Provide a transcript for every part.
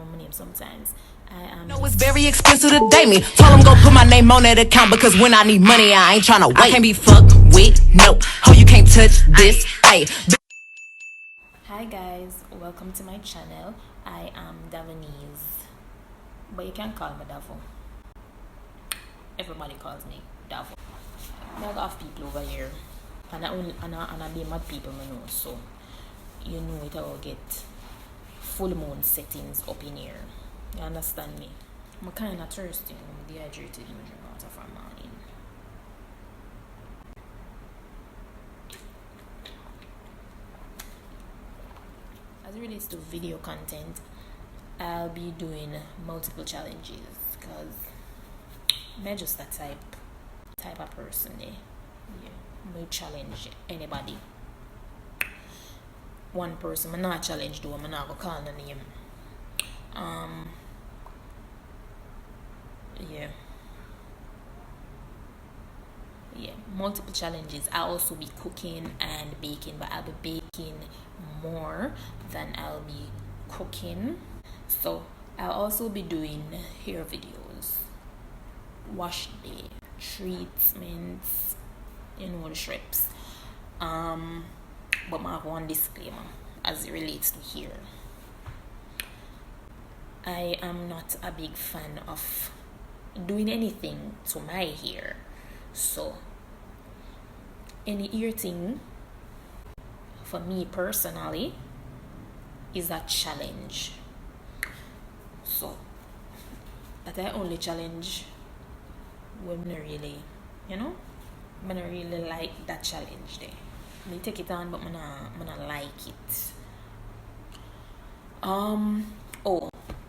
remember my name sometimes. I am. No, it's very expensive to date me. Told him go put my name on that account because when I need money, I ain't tryna wait. I can't be fucked with, no. Oh, you can't touch this, hey. Hi guys, welcome to my channel. I am Davonese, but you can call me Davo. Everybody calls me Davo. I got people over here, and I be mad people I know, so you know it will get full moon settings up in here. You understand me? I'm kind of thirsty. I'm dehydrated. I'm drinking water for morning. As it relates to video content, I'll be doing multiple challenges because I'm just a type of person. I challenge anybody. One person, I'm not challenge though. I'm not gonna call the name. Yeah, multiple challenges. I'll also be cooking and baking, but I'll be baking more than I'll be cooking. So I'll also be doing hair videos, wash day, treatments, the strips. But I have one disclaimer as it relates to hair. I am not a big fan of doing anything to my hair, so any ear thing for me personally is a challenge. So that I only challenge when I really, when I really like that challenge there. I take it on, but I not like it.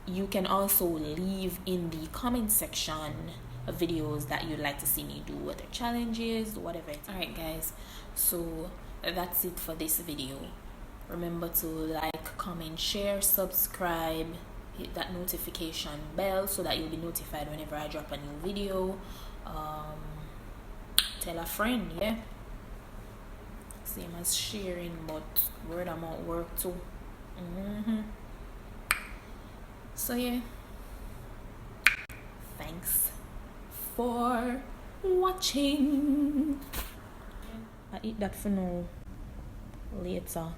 You can also leave in the comment section videos that you'd like to see me do, whether challenges, whatever. Alright guys, so that's it for this video. Remember to like, comment, share, subscribe, hit that notification bell so that you'll be notified whenever I drop a new video. Tell a friend, yeah, same as sharing, but word of mouth work too. So yeah, thanks for watching. I eat that for now later.